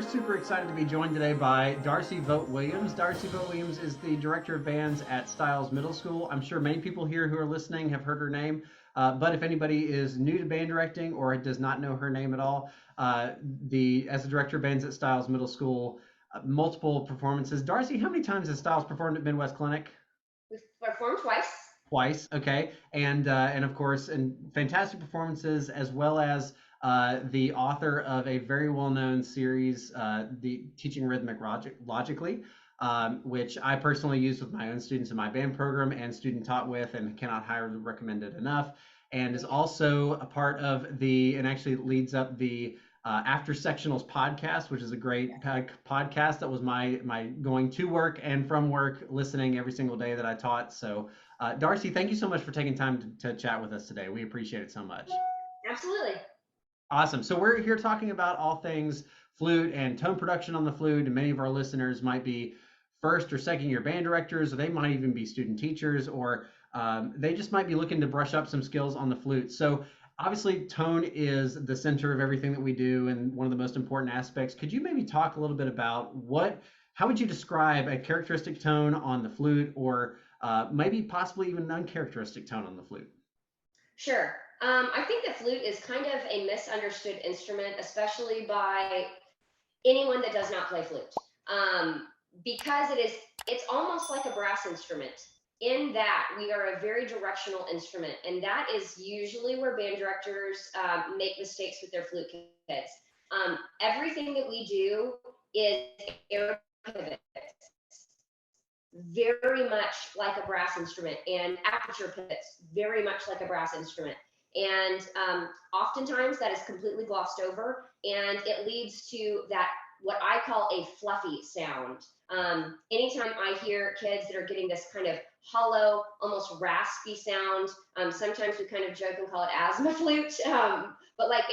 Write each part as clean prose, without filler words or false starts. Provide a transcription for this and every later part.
super excited to be joined today by Darcy Vogt Williams. Darcy Vogt Williams is the director of bands at Stiles Middle School. I'm sure many people here who are listening have heard her name, but if anybody is new to band directing or does not know her name at all, as the director of bands at Stiles Middle School, multiple performances. Darcy, how many times has Stiles performed at Midwest Clinic? We've performed twice. Twice, okay, and of course, and fantastic performances, as well as the author of a very well-known series, the Teaching Rhythmic Logically, which I personally use with my own students in my band program and student taught with, and cannot highly recommend it enough. And is also a part of and actually leads up the After Sectionals podcast, which is a great podcast that was my going to work and from work listening every single day that I taught. So Darcy, thank you so much for taking time to chat with us today. We appreciate it so much. Absolutely. Awesome. So we're here talking about all things flute and tone production on the flute, and many of our listeners might be first or second year band directors, or they might even be student teachers, or they just might be looking to brush up some skills on the flute. So obviously tone is the center of everything that we do and one of the most important aspects. Could you maybe talk a little bit about how would you describe a characteristic tone on the flute, or maybe possibly even an uncharacteristic tone on the flute? Sure. I think the flute is kind of a misunderstood instrument, especially by anyone that does not play flute, because it's almost like a brass instrument in that we are a very directional instrument, and that is usually where band directors make mistakes with their flute kids. Everything that we do is air pivots, very much like a brass instrument, and aperture pivots, very much like a brass instrument. And oftentimes that is completely glossed over, and it leads to that, what I call a fluffy sound. Anytime I hear kids that are getting this kind of hollow, almost raspy sound, sometimes we kind of joke and call it asthma flute, but like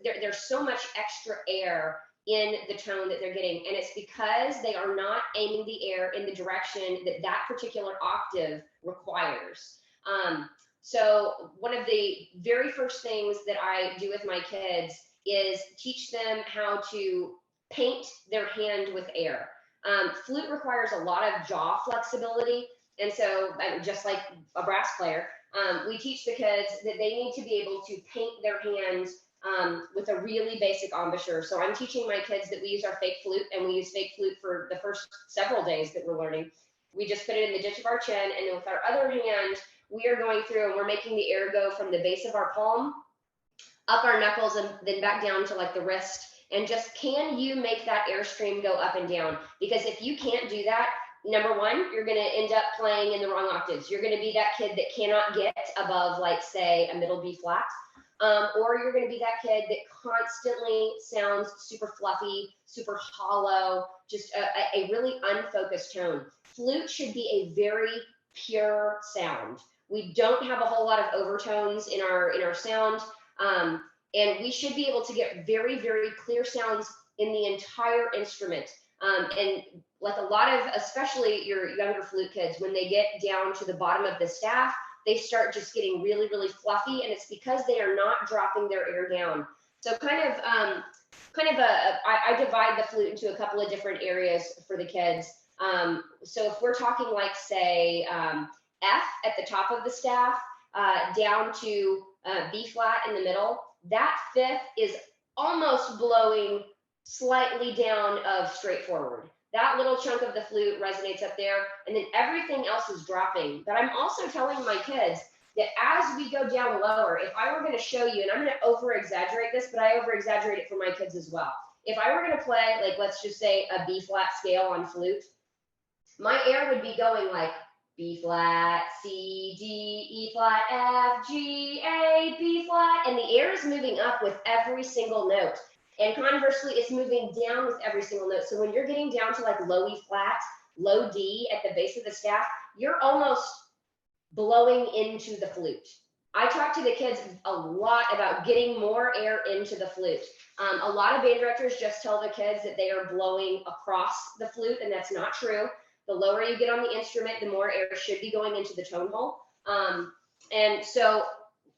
there's so much extra air in the tone that they're getting, and it's because they are not aiming the air in the direction that that particular octave requires. So one of the very first things that I do with my kids is teach them how to paint their hand with air. Flute requires a lot of jaw flexibility, and so just like a brass player, we teach the kids that they need to be able to paint their hands with a really basic embouchure. So I'm teaching my kids that we use our fake flute, and we use fake flute for the first several days that we're learning. We just put it in the ditch of our chin, and then with our other hand, we are going through and we're making the air go from the base of our palm up our knuckles and then back down to like the wrist. And just, can you make that airstream go up and down? Because if you can't do that, number one, you're going to end up playing in the wrong octaves. You're going to be that kid that cannot get above, like, say, a middle B flat. Or you're going to be that kid that constantly sounds super fluffy, super hollow, just a really unfocused tone. Flute should be a very pure sound. We don't have a whole lot of overtones in our sound, and we should be able to get very, very clear sounds in the entire instrument. And like a lot of, especially your younger flute kids, when they get down to the bottom of the staff, they start just getting really, really fluffy, and it's because they are not dropping their air down. So I divide the flute into a couple of different areas for the kids. So if we're talking like, say, F at the top of the staff, down to B flat in the middle, that fifth is almost blowing slightly down of straightforward. That little chunk of the flute resonates up there, and then everything else is dropping. But I'm also telling my kids that as we go down lower, if I were going to show you, and I'm going to over-exaggerate this, but I over-exaggerate it for my kids as well. If I were going to play, like, let's just say a B flat scale on flute, my air would be going like B flat, C, D, E flat, F, G, A, B flat, and the air is moving up with every single note. And conversely, it's moving down with every single note. So when you're getting down to like low E flat, low D at the base of the staff, you're almost blowing into the flute. I talk to the kids a lot about getting more air into the flute. A lot of band directors just tell the kids that they are blowing across the flute, and that's not true. The lower you get on the instrument, the more air should be going into the tone hole. And so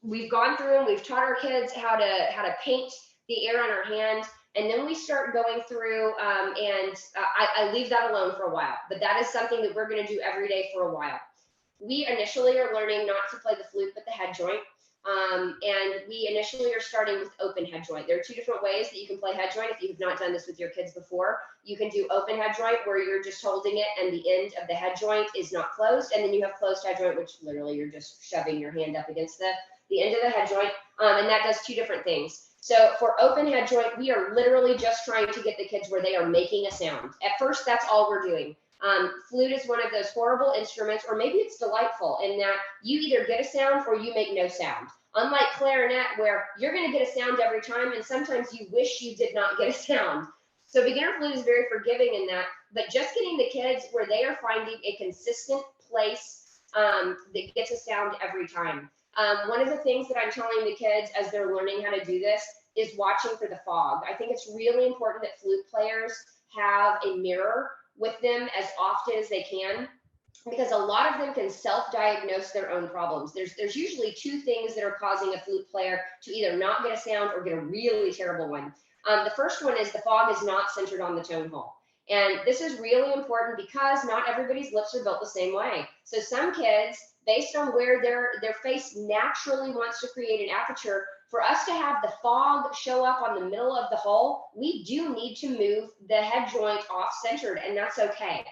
we've gone through and we've taught our kids how to paint the air on our hand. And then we start going through, I leave that alone for a while, but that is something that we're going to do every day for a while. We initially are learning not to play the flute, but the head joint. And we initially are starting with open head joint. There are two different ways that you can play head joint. If you've not done this with your kids before, you can do open head joint where you're just holding it and the end of the head joint is not closed. And then you have closed head joint, which literally you're just shoving your hand up against the end of the head joint. And that does two different things. So for open head joint, we are literally just trying to get the kids where they are making a sound. At first, that's all we're doing. Flute is one of those horrible instruments, or maybe it's delightful in that you either get a sound or you make no sound. Unlike clarinet, where you're going to get a sound every time, and sometimes you wish you did not get a sound. So beginner flute is very forgiving in that, but just getting the kids where they are finding a consistent place that gets a sound every time. One of the things that I'm telling the kids as they're learning how to do this is watching for the fog. I think it's really important that flute players have a mirror with them as often as they can, because a lot of them can self-diagnose their own problems. There's usually two things that are causing a flute player to either not get a sound or get a really terrible one. The first one is the fog is not centered on the tone hole. And this is really important because not everybody's lips are built the same way. So some kids, based on where their face naturally wants to create an aperture, for us to have the fog show up on the middle of the hole, we do need to move the head joint off centered, and that's okay.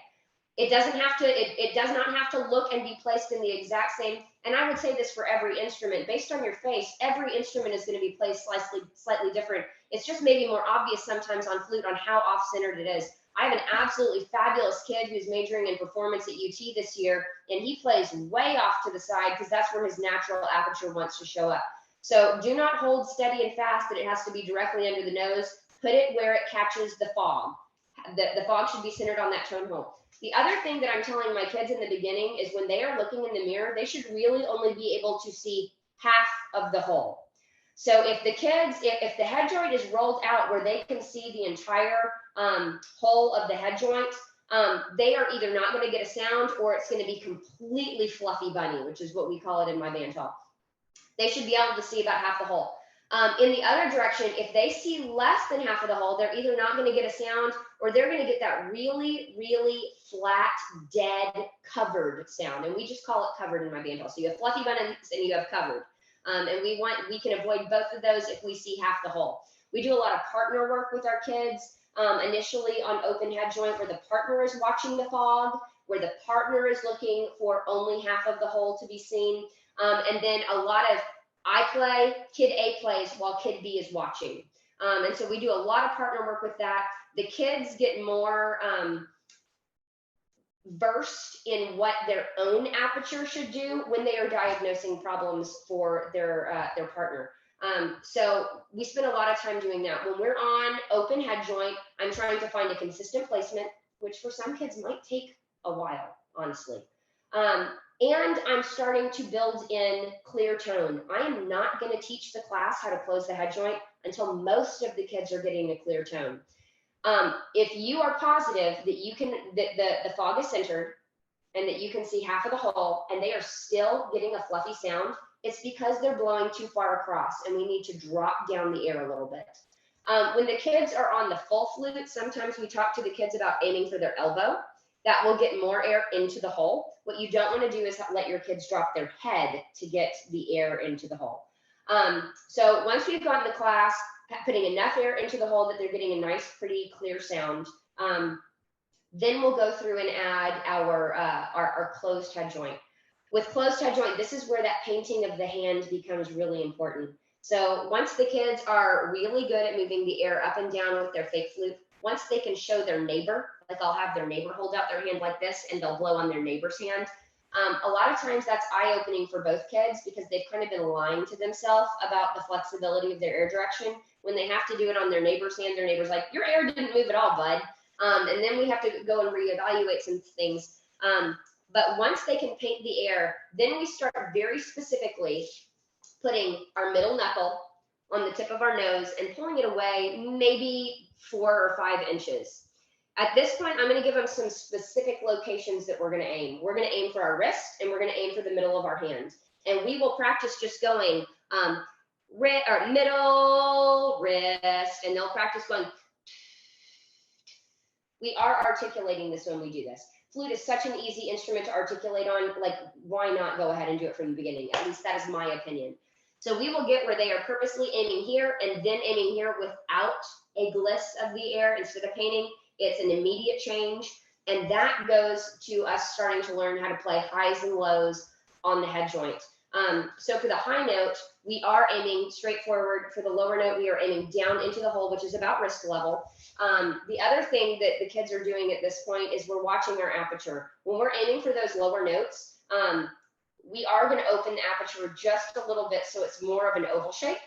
It doesn't have to, it does not have to look and be placed in the exact same, and I would say this for every instrument, based on your face, every instrument is going to be placed slightly different. It's just maybe more obvious sometimes on flute on how off-centered it is. I have an absolutely fabulous kid who's majoring in performance at UT this year, and he plays way off to the side because that's where his natural aperture wants to show up. So do not hold steady and fast that it has to be directly under the nose. Put it where it catches the fog. The fog should be centered on that tone hole. The other thing that I'm telling my kids in the beginning is when they are looking in the mirror, they should really only be able to see half of the hole. So if the kids, if the head joint is rolled out where they can see the entire hole of the head joint, they are either not going to get a sound or it's going to be completely fluffy bunny, which is what we call it in my band hall. They should be able to see about half the hole. In the other direction, if they see less than half of the hole, they're either not going to get a sound or they're going to get that really, really flat, dead, covered sound. And we just call it covered in my band hall. So you have fluffy bunnies and you have covered. And we can avoid both of those if we see half the hole. We do a lot of partner work with our kids, initially on open head joint where the partner is watching the fog, where the partner is looking for only half of the hole to be seen. And then a lot of I play, kid A plays while kid B is watching. And so we do a lot of partner work with that. The kids get more versed in what their own aperture should do when they are diagnosing problems for their partner. So we spend a lot of time doing that. When we're on open head joint, I'm trying to find a consistent placement, which for some kids might take a while, honestly. And I'm starting to build in clear tone. I am not going to teach the class how to close the head joint until most of the kids are getting a clear tone. If you are positive that you can, that the fog is centered and that you can see half of the hole and they are still getting a fluffy sound, it's because they're blowing too far across and we need to drop down the air a little bit. When the kids are on the full flute, sometimes we talk to the kids about aiming for their elbow. That will get more air into the hole. What you don't want to do is let your kids drop their head to get the air into the hole. So once we've gotten the class, putting enough air into the hole that they're getting a nice, pretty clear sound, then we'll go through and add our closed head joint. With closed head joint, this is where that painting of the hand becomes really important. So once the kids are really good at moving the air up and down with their fake flute, once they can show their neighbor, like I'll have their neighbor hold out their hand like this and they'll blow on their neighbor's hand. A lot of times that's eye-opening for both kids because they've kind of been lying to themselves about the flexibility of their air direction. When they have to do it on their neighbor's hand, their neighbor's like, your air didn't move at all, bud. And then we have to go and reevaluate some things. But once they can paint the air, then we start very specifically putting our middle knuckle on the tip of our nose and pulling it away maybe 4 or 5 inches. At this point, I'm going to give them some specific locations that we're going to aim. We're going to aim for our wrist and we're going to aim for the middle of our hand. And we will practice just going or middle, wrist, and they'll practice going. We are articulating this when we do this. Flute is such an easy instrument to articulate on, like, why not go ahead and do it from the beginning? At least that is my opinion. So we will get where they are purposely aiming here and then aiming here without a gliss of the air instead of painting. It's an immediate change. And that goes to us starting to learn how to play highs and lows on the head joint. So for the high note, we are aiming straight forward. For the lower note, we are aiming down into the hole, which is about wrist level. The other thing that the kids are doing at this point is we're watching our aperture. When we're aiming for those lower notes, we are going to open the aperture just a little bit so it's more of an oval shape.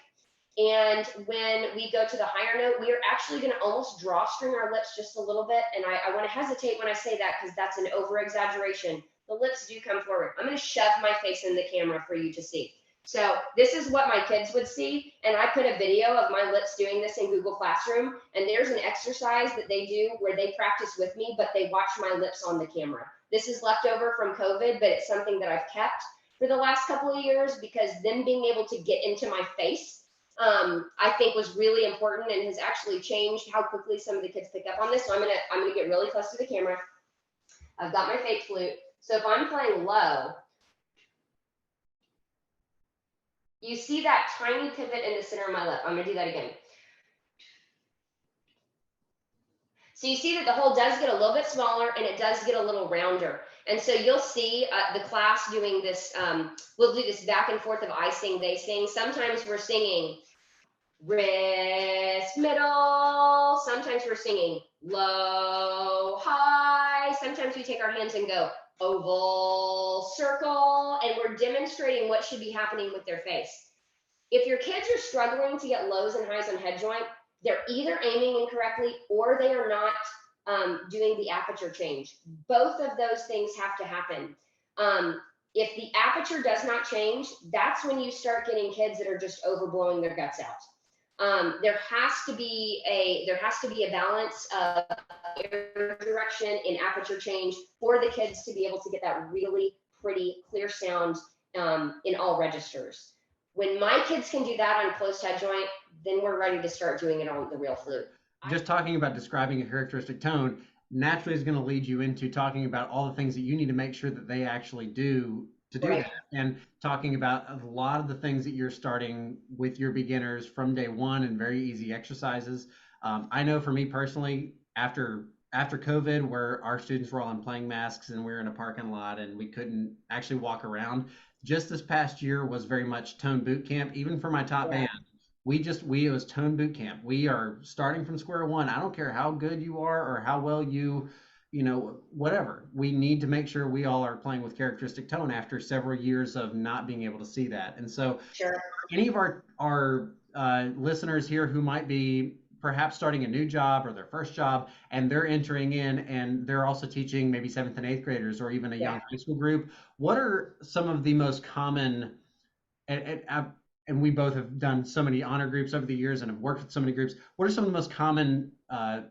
And when we go to the higher note, we are actually going to almost drawstring our lips just a little bit. And I want to hesitate when I say that because that's an over exaggeration. The lips do come forward. I'm going to shove my face in the camera for you to see. So this is what my kids would see. And I put a video of my lips doing this in Google Classroom. And there's an exercise that they do where they practice with me, but they watch my lips on the camera. This is left over from COVID, but it's something that I've kept for the last couple of years because them being able to get into my face, I think was really important and has actually changed how quickly some of the kids pick up on this. So I'm gonna get really close to the camera. I've got my fake flute. So if I'm playing low, you see that tiny pivot in the center of my lip. I'm gonna do that again. So you see that the hole does get a little bit smaller and it does get a little rounder. And so you'll see the class doing this, we'll do this back and forth of I sing, they sing. Sometimes we're singing wrist, middle. Sometimes we're singing low, high. Sometimes we take our hands and go oval, circle, and we're demonstrating what should be happening with their face. If your kids are struggling to get lows and highs on head joint, they're either aiming incorrectly or they are not doing the aperture change. Both of those things have to happen. If the aperture does not change, that's when you start getting kids that are just overblowing their guts out. There has to be a balance of air direction and aperture change for the kids to be able to get that really pretty clear sound in all registers. When my kids can do that on closed head joint, then we're ready to start doing it on the real flute. Just talking about describing a characteristic tone naturally is going to lead you into talking about all the things that you need to make sure that they actually do to do that, and talking about a lot of the things that you're starting with your beginners from day one and very easy exercises. I know for me personally, after COVID, where our students were all in playing masks and we were in a parking lot and we couldn't actually walk around, just this past year was very much tone boot camp, even for my top band. It was tone boot camp. We are starting from square one. I don't care how good you are or how well you whatever. We need to make sure we all are playing with characteristic tone after several years of not being able to see that. And so any of our listeners here who might be perhaps starting a new job or their first job, and they're entering in and they're also teaching maybe 7th and 8th graders or even a young high school group, what are some of the most common, and we both have done so many honor groups over the years and have worked with so many groups, what are some of the most common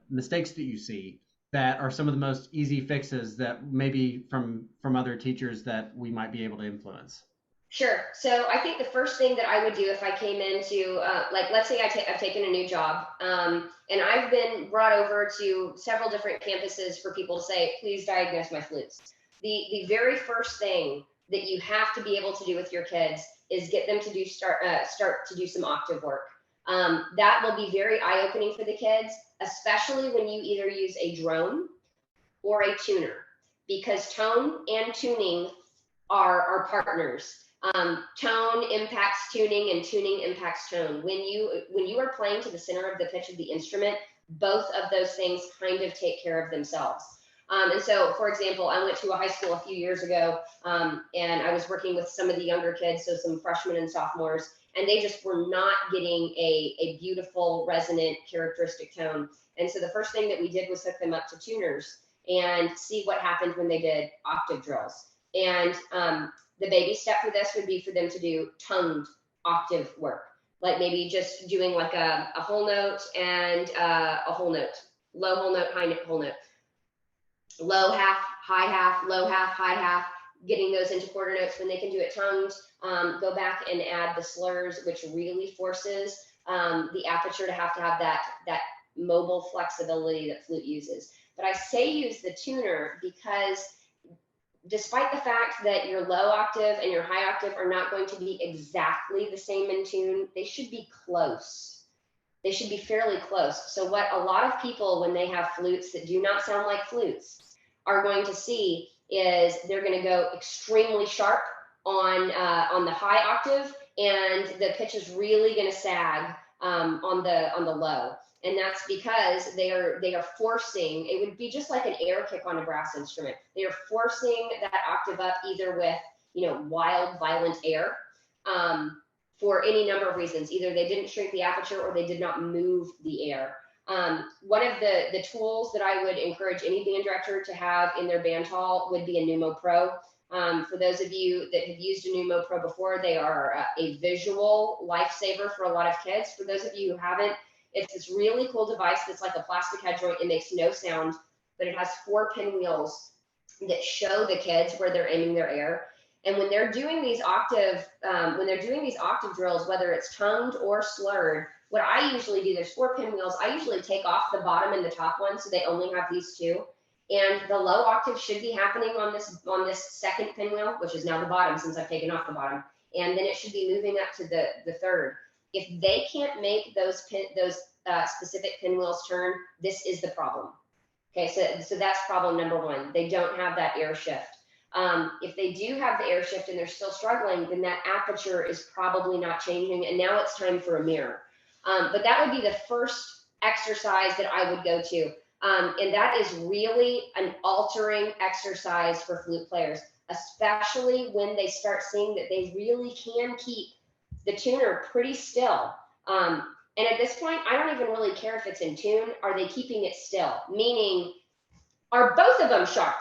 mistakes that you see that are some of the most easy fixes that maybe from other teachers that we might be able to influence? Sure. So I think the first thing that I would do if I came into, like, let's say I've taken a new job and I've been brought over to several different campuses for people to say, please diagnose my flutes. The very first thing that you have to be able to do with your kids is get them to start to do some octave work. That will be very eye-opening for the kids, especially when you either use a drone or a tuner, because tone and tuning are partners. Tone impacts tuning and tuning impacts tone. When you are playing to the center of the pitch of the instrument, both of those things kind of take care of themselves. And so, for example, I went to a high school a few years ago, and I was working with some of the younger kids, so some freshmen and sophomores, and they just were not getting a beautiful, resonant, characteristic tone. And so the first thing that we did was hook them up to tuners and see what happened when they did octave drills. And the baby step for this would be for them to do toned octave work, like maybe just doing like a whole note and a whole note, low whole note, high whole note, low half, high half, low half, high half. getting those into quarter notes. When they can do it tongued, go back and add the slurs, which really forces the aperture to have that mobile flexibility that flute uses. But I say use the tuner because despite the fact that your low octave and your high octave are not going to be exactly the same in tune, they should be close. They should be fairly close. So what a lot of people, when they have flutes that do not sound like flutes, are going to see is they're going to go extremely sharp on the high octave, and the pitch is really going to sag on the low. And that's because they are forcing, it would be just like an air kick on a brass instrument. They are forcing that octave up either with, wild, violent air for any number of reasons. Either they didn't shrink the aperture or they did not move the air. One of the tools that I would encourage any band director to have in their band hall would be a Numo Pro. For those of you that have used a Numo Pro before, they are a visual lifesaver for a lot of kids. For those of you who haven't, it's this really cool device that's like a plastic head joint. It makes no sound, but it has 4 pinwheels that show the kids where they're aiming their air. And when they're doing these octave drills, whether it's tongued or slurred, what I usually do, there's 4 pinwheels. I usually take off the bottom and the top one, so they only have these 2. And the low octave should be happening on this second pinwheel, which is now the bottom since I've taken off the bottom. And then it should be moving up to the third. If they can't make those specific pinwheels turn, this is the problem. Okay, so that's problem number 1. They don't have that air shift. If they do have the air shift and they're still struggling, then that aperture is probably not changing, and now it's time for a mirror. But that would be the first exercise that I would go to. And that is really an altering exercise for flute players, especially when they start seeing that they really can keep the tuner pretty still. And at this point, I don't even really care if it's in tune. Are they keeping it still? Meaning, are both of them sharp?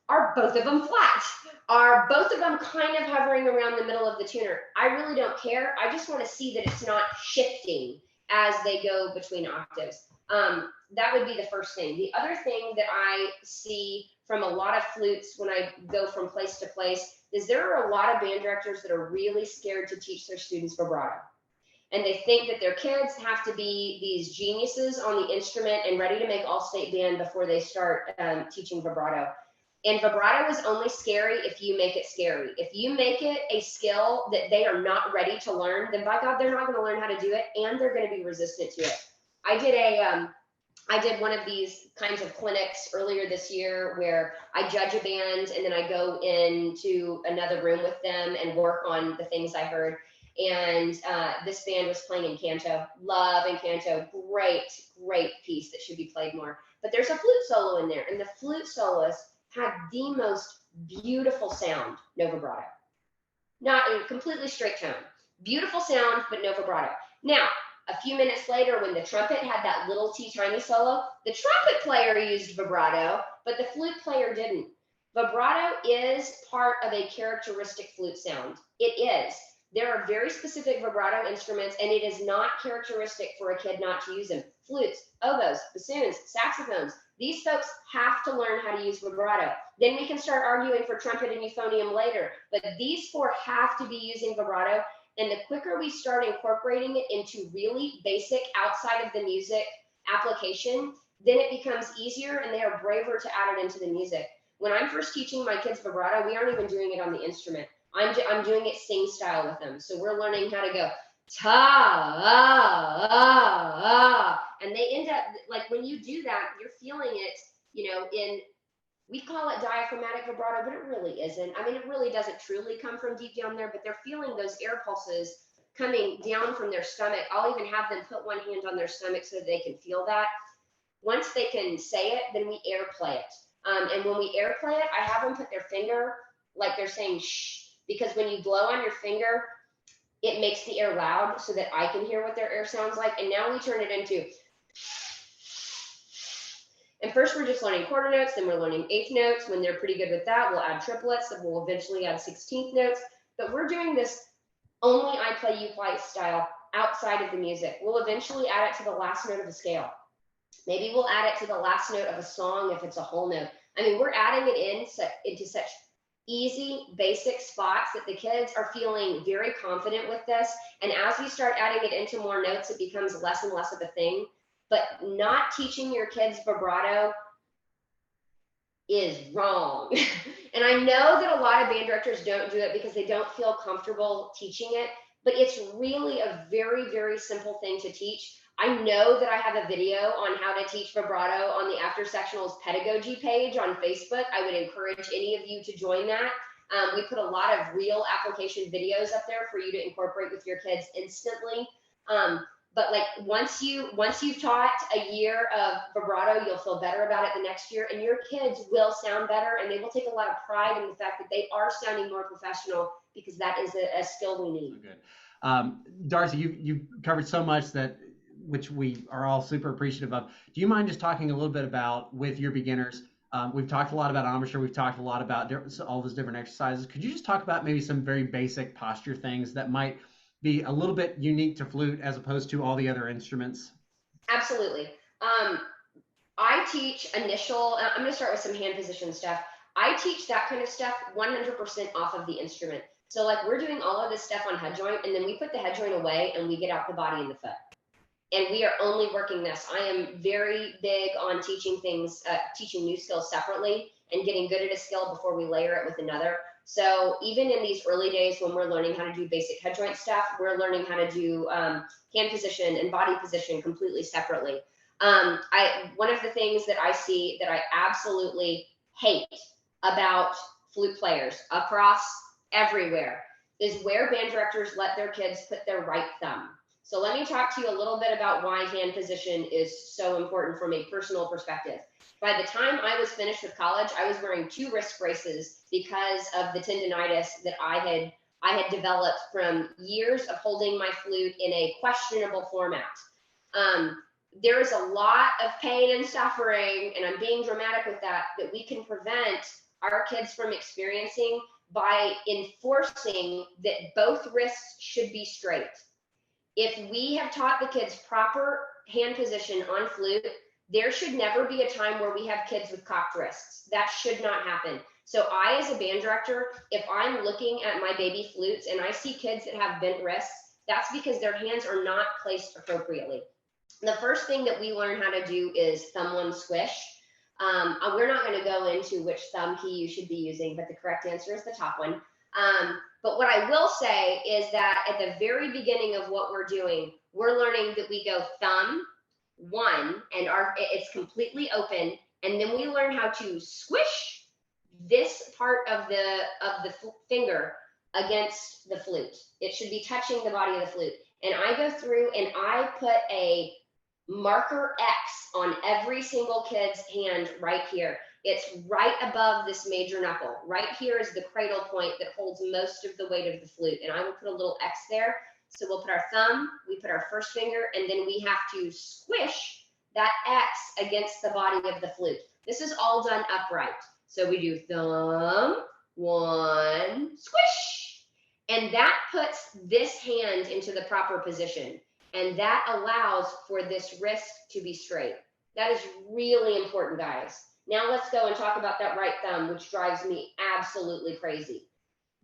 Are both of them flat? Are both of them kind of hovering around the middle of the tuner? I really don't care. I just want to see that it's not shifting as they go between octaves. That would be the first thing. The other thing that I see from a lot of flutes when I go from place to place is there are a lot of band directors that are really scared to teach their students vibrato. And they think that their kids have to be these geniuses on the instrument and ready to make all-state band before they start teaching vibrato. And vibrato is only scary if you make it scary. If you make it a skill that they are not ready to learn, then by God, they're not going to learn how to do it, and they're going to be resistant to it. I did one of these kinds of clinics earlier this year where I judge a band and then I go into another room with them and work on the things I heard. And this band was playing in canto. Love in canto. Great piece that should be played more. But there's a flute solo in there, and the flute soloist had the most beautiful sound, no vibrato. Not a completely straight tone. Beautiful sound, but no vibrato. Now, a few minutes later, when the trumpet had that little tiny solo, the trumpet player used vibrato, but the flute player didn't. Vibrato is part of a characteristic flute sound. It is. There are very specific vibrato instruments, and it is not characteristic for a kid not to use them. Flutes, oboes, bassoons, saxophones. These folks have to learn how to use vibrato. Then we can start arguing for trumpet and euphonium later, but these 4 have to be using vibrato. And the quicker we start incorporating it into really basic outside of the music application, then it becomes easier and they are braver to add it into the music. When I'm first teaching my kids vibrato, we aren't even doing it on the instrument. I'm doing it sing style with them. So we're learning how to go ta, and they end up, like when you do that, you're feeling it, we call it diaphragmatic vibrato, but it really isn't. I mean, it really doesn't truly come from deep down there, but they're feeling those air pulses coming down from their stomach. I'll even have them put one hand on their stomach so that they can feel that. Once they can say it, then we air play it. And when we air play it, I have them put their finger like they're saying shh, because when you blow on your finger, it makes the air loud so that I can hear what their air sounds like. And now we turn it into, and first we're just learning quarter notes, then we're learning eighth notes. When they're pretty good with that, we'll add triplets, and we'll eventually add 16th notes. But we're doing this only I play, you play style outside of the music. We'll eventually add it to the last note of a scale. Maybe we'll add it to the last note of a song if it's a whole note. I mean, we're adding it into such easy, basic spots that the kids are feeling very confident with this. And as we start adding it into more notes, it becomes less and less of a thing. But not teaching your kids vibrato is wrong. And I know that a lot of band directors don't do it because they don't feel comfortable teaching it, but it's really a very, very simple thing to teach. I know that I have a video on how to teach vibrato on the After Sectionals pedagogy page on Facebook. I would encourage any of you to join that. We put a lot of real application videos up there for you to incorporate with your kids instantly. But like once you've taught a year of vibrato, you'll feel better about it the next year, and your kids will sound better, and they will take a lot of pride in the fact that they are sounding more professional, because that is a skill we need. Good. Darcy, you've covered so much which we are all super appreciative of. Do you mind just talking a little bit about, with your beginners, we've talked a lot about embouchure, we've talked a lot about all those different exercises. Could you just talk about maybe some very basic posture things that might be a little bit unique to flute as opposed to all the other instruments? Absolutely. I teach initial, I'm going to start with some hand position stuff. I teach that kind of stuff 100% off of the instrument. So like we're doing all of this stuff on head joint, and then we put the head joint away and we get out the body and the foot. And we are only working this. I am very big on teaching things, teaching new skills separately and getting good at a skill before we layer it with another. So even in these early days when we're learning how to do basic head joint stuff, we're learning how to do hand position and body position completely separately. One of the things that I see that I absolutely hate about flute players across everywhere is where band directors let their kids put their right thumb. So let me talk to you a little bit about why hand position is so important from a personal perspective. By the time I was finished with college, I was wearing 2 wrist braces because of the tendonitis that I had developed from years of holding my flute in a questionable format. There is a lot of pain and suffering, and I'm being dramatic with that we can prevent our kids from experiencing by enforcing that both wrists should be straight. If we have taught the kids proper hand position on flute, there should never be a time where we have kids with cocked wrists. That should not happen. So I, as a band director, if I'm looking at my baby flutes and I see kids that have bent wrists, that's because their hands are not placed appropriately. The first thing that we learn how to do is thumb one squish. We're not going to go into which thumb key you should be using, but the correct answer is the top one. But what I will say is that at the very beginning of what we're doing, we're learning that we go thumb one, and it's completely open, and then we learn how to squish this part of the finger against the flute. It should be touching the body of the flute. And I go through and I put a marker X on every single kid's hand right here. It's right above this major knuckle. Right here is the cradle point that holds most of the weight of the flute. And I will put a little X there. So we'll put our thumb, we put our first finger, and then we have to squish that X against the body of the flute. This is all done upright. So we do thumb, one, squish. And that puts this hand into the proper position. And that allows for this wrist to be straight. That is really important, guys. Now let's go and talk about that right thumb, which drives me absolutely crazy.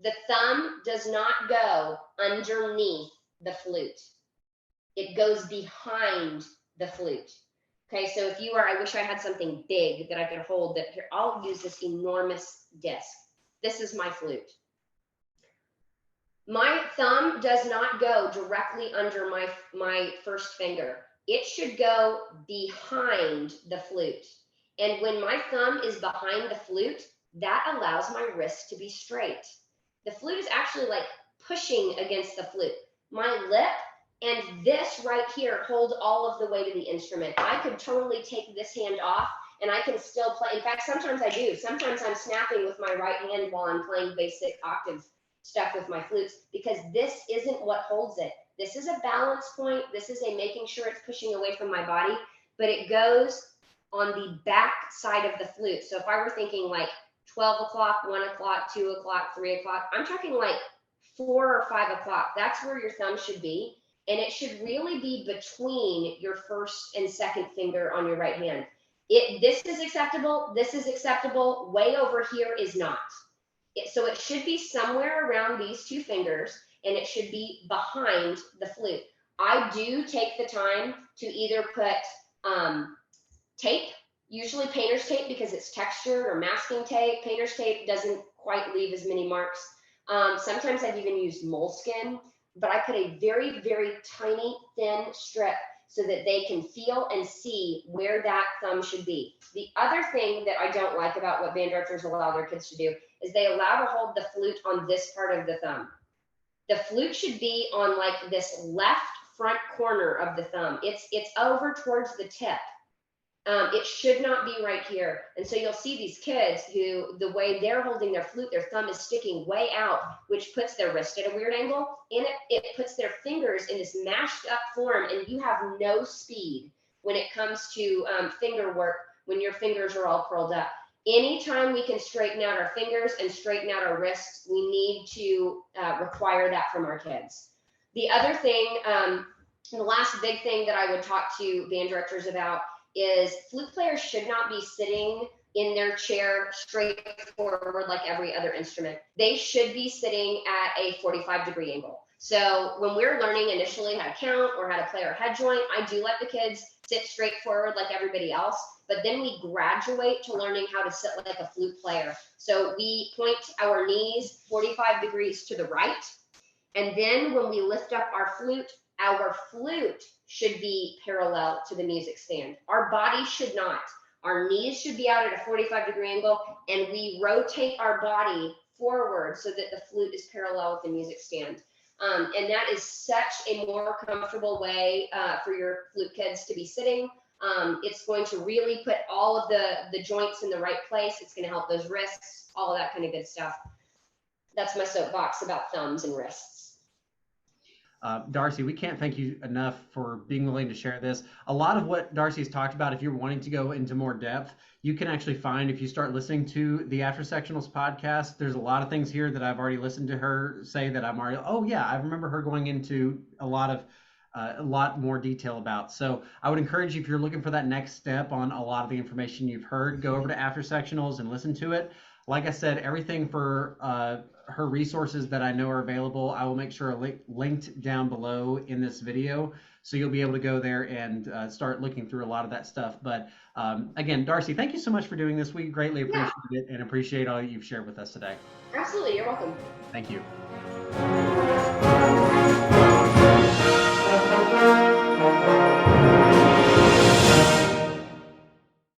The thumb does not go underneath the flute. It goes behind the flute. Okay, so if you are, I wish I had something big that I could hold that here. I'll use this enormous disc. This is my flute. My thumb does not go directly under my first finger. It should go behind the flute. And when my thumb is behind the flute, that allows my wrist to be straight. The flute is actually like pushing against the flute. My lip and this right here hold all of the weight of the instrument. I could totally take this hand off and I can still play. In fact, sometimes I do. Sometimes I'm snapping with my right hand while I'm playing basic octave stuff with my flutes, because this isn't what holds it. This is a balance point. This is a making sure it's pushing away from my body, but it goes on the back side of the flute. So if I were thinking like 12 o'clock, 1 o'clock, 2 o'clock, 3 o'clock, I'm talking like 4 or 5 o'clock. That's where your thumb should be. And it should really be between your first and second finger on your right hand. This is acceptable. This is acceptable. Way over here is not. So it should be somewhere around these two fingers, and it should be behind the flute. I do take the time to either put tape, usually painter's tape because it's textured, or masking tape. Painter's tape doesn't quite leave as many marks. Sometimes I've even used moleskin, but I put a very, very tiny thin strip so that they can feel and see where that thumb should be. The other thing that I don't like about what band directors allow their kids to do is they allow to hold the flute on this part of the thumb. The flute should be on like this left front corner of the thumb. It's over towards the tip. It should not be right here. And so you'll see these kids who, the way they're holding their flute, their thumb is sticking way out, which puts their wrist at a weird angle, and it puts their fingers in this mashed up form, and you have no speed when it comes to finger work when your fingers are all curled up. Anytime we can straighten out our fingers and straighten out our wrists, we need to require that from our kids. The other thing, the last big thing that I would talk to band directors about is flute players should not be sitting in their chair straight forward like every other instrument. They should be sitting at a 45-degree angle. So when we're learning initially how to count or how to play our head joint, I do let the kids sit straight forward like everybody else, but then we graduate to learning how to sit like a flute player. So we point our knees 45 degrees to the right, and then when we lift up our flute should be parallel to the music stand. Our body should not. Our knees should be out at a 45-degree angle, and we rotate our body forward so that the flute is parallel with the music stand. And that is such a more comfortable way for your flute kids to be sitting. It's going to really put all of the joints in the right place. It's going to help those wrists, all of that kind of good stuff. That's my soapbox about thumbs and wrists. Darcy, we can't thank you enough for being willing to share this. A lot of what Darcy's talked about, if you're wanting to go into more depth, you can actually find if you start listening to the After Sectionals podcast. There's a lot of things here that I've already listened to her say that I'm already, oh yeah, I remember her going into a lot more detail about. So I would encourage you, if you're looking for that next step on a lot of the information you've heard, go over to After Sectionals and listen to it. Like I said, everything for her resources that I know are available, I will make sure linked down below in this video. So you'll be able to go there and start looking through a lot of that stuff. But again, Darcy, thank you so much for doing this. We greatly appreciate it and appreciate all you've shared with us today. Absolutely. You're welcome. Thank you.